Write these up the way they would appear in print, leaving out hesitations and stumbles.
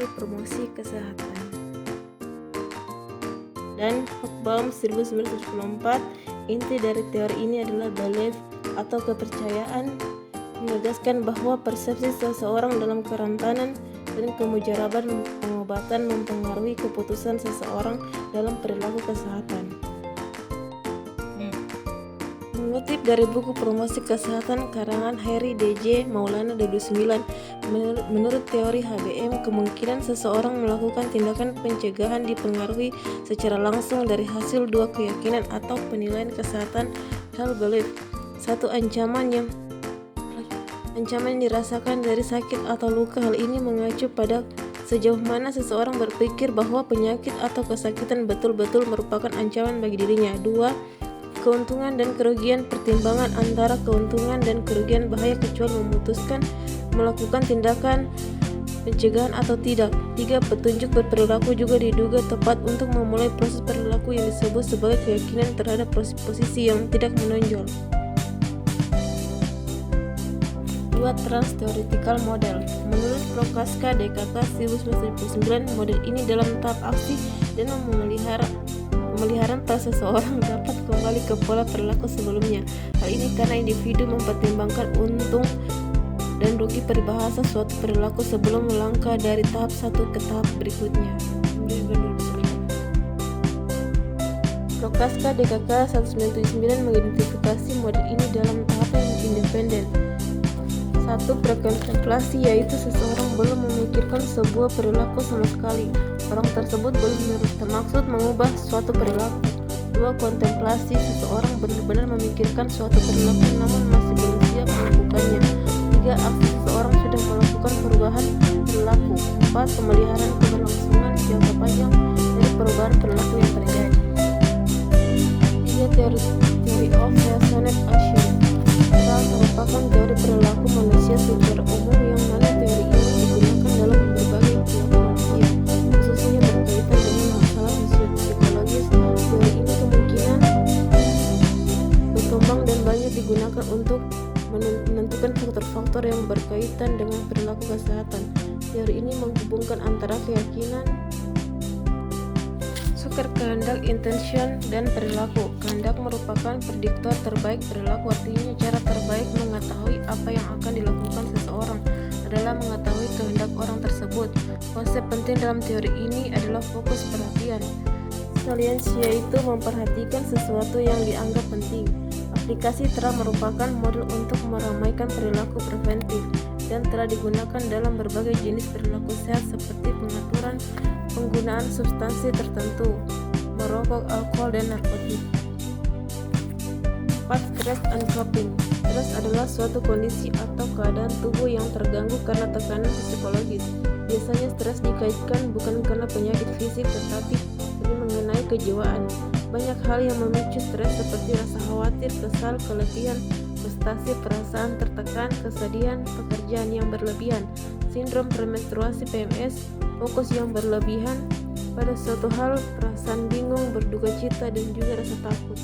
teori promosi kesehatan. Dan Hobsbawm 1974, inti dari teori ini adalah belief atau kepercayaan, menegaskan bahwa persepsi seseorang dalam kerentanan dan kemujaraban pengobatan mempengaruhi keputusan seseorang dalam perilaku kesehatan. Mengutip dari buku Promosi Kesehatan karangan Harry D.J. Maulana 2009, menurut teori HBM, kemungkinan seseorang melakukan tindakan pencegahan dipengaruhi secara langsung dari hasil dua keyakinan atau penilaian kesehatan health belief. Satu, ancaman yang dirasakan dari sakit atau luka. Hal ini mengacu pada sejauh mana seseorang berpikir bahwa penyakit atau kesakitan betul-betul merupakan ancaman bagi dirinya. Dua, keuntungan dan kerugian, pertimbangan antara keuntungan dan kerugian bahaya kecuali memutuskan melakukan tindakan pencegahan atau tidak. Tiga, petunjuk berperilaku juga diduga tepat untuk memulai proses perilaku yang disebut sebagai keyakinan terhadap posisi yang tidak menonjol. Dua, trans-theoretical model. Menurut Prochaska DKK 1979, model ini dalam tahap aksi dan pemeliharaan seseorang dapat kembali ke pola perilaku sebelumnya. Hal ini karena individu mempertimbangkan untung dan rugi peribahasa suatu perilaku sebelum melangkah dari tahap satu ke tahap berikutnya. Prochaska DKK 1979 mengidentifikasi model ini dalam tahap yang independen. Satu, prekontemplasi, yaitu seseorang belum memikirkan sebuah perilaku sama sekali. Orang tersebut belum termaksud mengubah suatu perilaku. Dua, kontemplasi, seseorang benar-benar memikirkan suatu perilaku namun masih belum siap melakukannya. Tiga, aksi, seseorang sudah melakukan perubahan perilaku. Empat, pemeliharaan keberlangsungan jangka panjang dari perubahan perilaku yang terjadi. Tiga, teori of resonant action. Merupakan teori perilaku manusia secara umum yang mana teori ini digunakan dalam berbagai perilaku manusia, khususnya berkaitan dengan masalah psikologis. Teori ini kemungkinan berkembang dan banyak digunakan untuk menentukan faktor-faktor yang berkaitan dengan perilaku kesehatan. Teori ini menghubungkan antara keyakinan, kehendak, intention, dan perilaku. Kehendak merupakan prediktor terbaik perilaku, artinya cara terbaik mengetahui apa yang akan dilakukan seseorang adalah mengetahui kehendak orang tersebut. Konsep penting dalam teori ini adalah fokus perhatian. Salience, yaitu memperhatikan sesuatu yang dianggap penting. Aplikasi telah merupakan model untuk meramaikan perilaku preventif dan telah digunakan dalam berbagai jenis perilaku sehat seperti pengaturan penggunaan substansi tertentu, merokok, alkohol, dan narkotik. 4. Stress and coping. Stres adalah suatu kondisi atau keadaan tubuh yang terganggu karena tekanan psikologis. Biasanya stres dikaitkan bukan karena penyakit fisik tetapi mengenai kejiwaan. Banyak hal yang memicu stres seperti rasa khawatir, kesal, keletihan, frustasi, perasaan tertekan, kesedihan, pekerjaan yang berlebihan, sindrom premenstruasi PMS, fokus yang berlebihan pada suatu hal, perasaan bingung, berduka cita, dan juga rasa takut.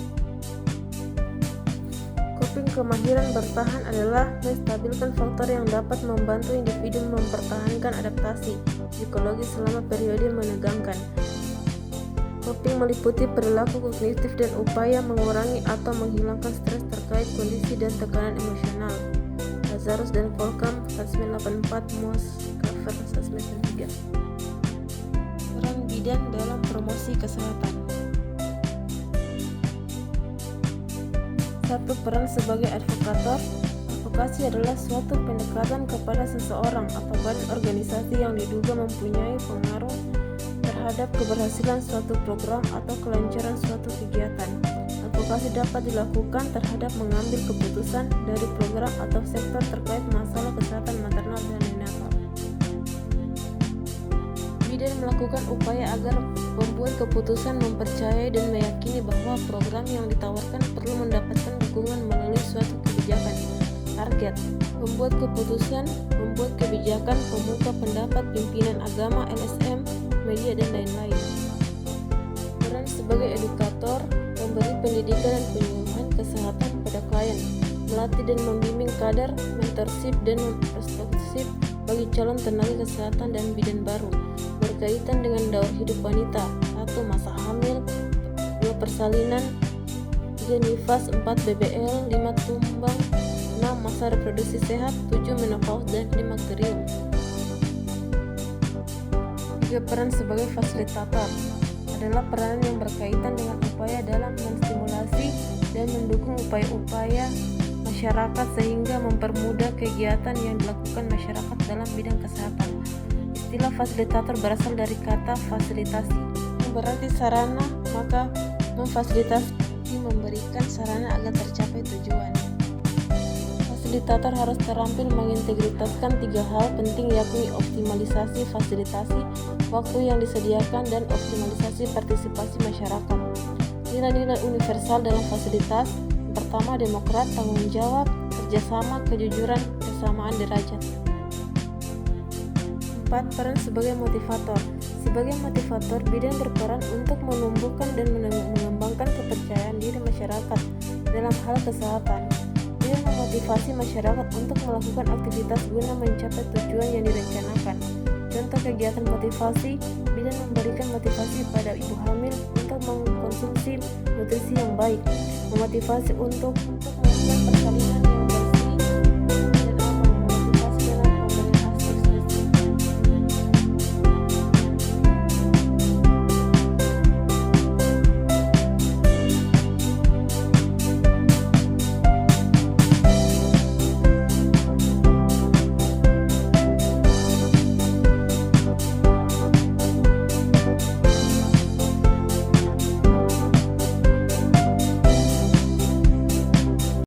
Coping, kemahiran bertahan, adalah menstabilkan faktor yang dapat membantu individu mempertahankan adaptasi psikologis selama periode menegangkan. Coping meliputi perilaku kognitif dan upaya mengurangi atau menghilangkan stres terkait kondisi dan tekanan emosional. Lazarus dan Volcom 1984, Moss, Cover 1993. Peran bidan dalam promosi kesehatan. 1. Peran sebagai advokator. Advokasi adalah suatu pendekatan kepada seseorang atau badan organisasi yang diduga mempunyai pengaruh terhadap keberhasilan suatu program atau kelancaran suatu kegiatan. Advokasi dapat dilakukan terhadap mengambil keputusan dari program atau sektor terkait masalah kesehatan maternal dan neonatal. Bidan melakukan upaya agar pembuat keputusan mempercayai dan meyakini bahwa program yang ditawarkan perlu mendapatkan dukungan melalui suatu kebijakan. Target: pembuat keputusan, pembuat kebijakan, pemuka pendapat, pimpinan agama, LSM, media, dan lain-lain. Peran sebagai edukator, memberi pendidikan dan penyuluhan kesehatan pada klien, melatih dan membimbing kader, mentorship dan perspektif bagi calon tenaga kesehatan dan bidan baru. berkaitan dengan daur hidup wanita. 1. Masa hamil. 2. Persalinan. 3. nifas. 4. BBL. 5. tumbang. 6. Masa reproduksi sehat. 7. menopause dan klimakterium. 3. Peran sebagai fasilitator adalah peranan yang berkaitan dengan upaya dalam menstimulasi dan mendukung upaya-upaya masyarakat sehingga mempermudah kegiatan yang dilakukan masyarakat dalam bidang kesehatan. Istilah fasilitator berasal dari kata fasilitasi, yang berarti sarana, maka memfasilitasi memberikan sarana agar tercapai tujuan. Fasilitator harus terampil mengintegritaskan 3 hal penting, yakni optimalisasi fasilitasi, waktu yang disediakan, dan optimalisasi partisipasi masyarakat. Nilai-nilai universal dalam fasilitas. Pertama, demokrat, tanggung jawab, kerjasama, kejujuran, kesamaan derajat. 4. Peran sebagai motivator. Sebagai motivator, bidan berperan untuk menumbuhkan dan mengembangkan kepercayaan diri masyarakat dalam hal kesehatan. Bidan memotivasi masyarakat untuk melakukan aktivitas guna mencapai tujuan yang direncanakan. Contoh kegiatan motivasi, bidan memberikan motivasi pada ibu hamil untuk mengkonsumsi nutrisi yang baik, memotivasi untuk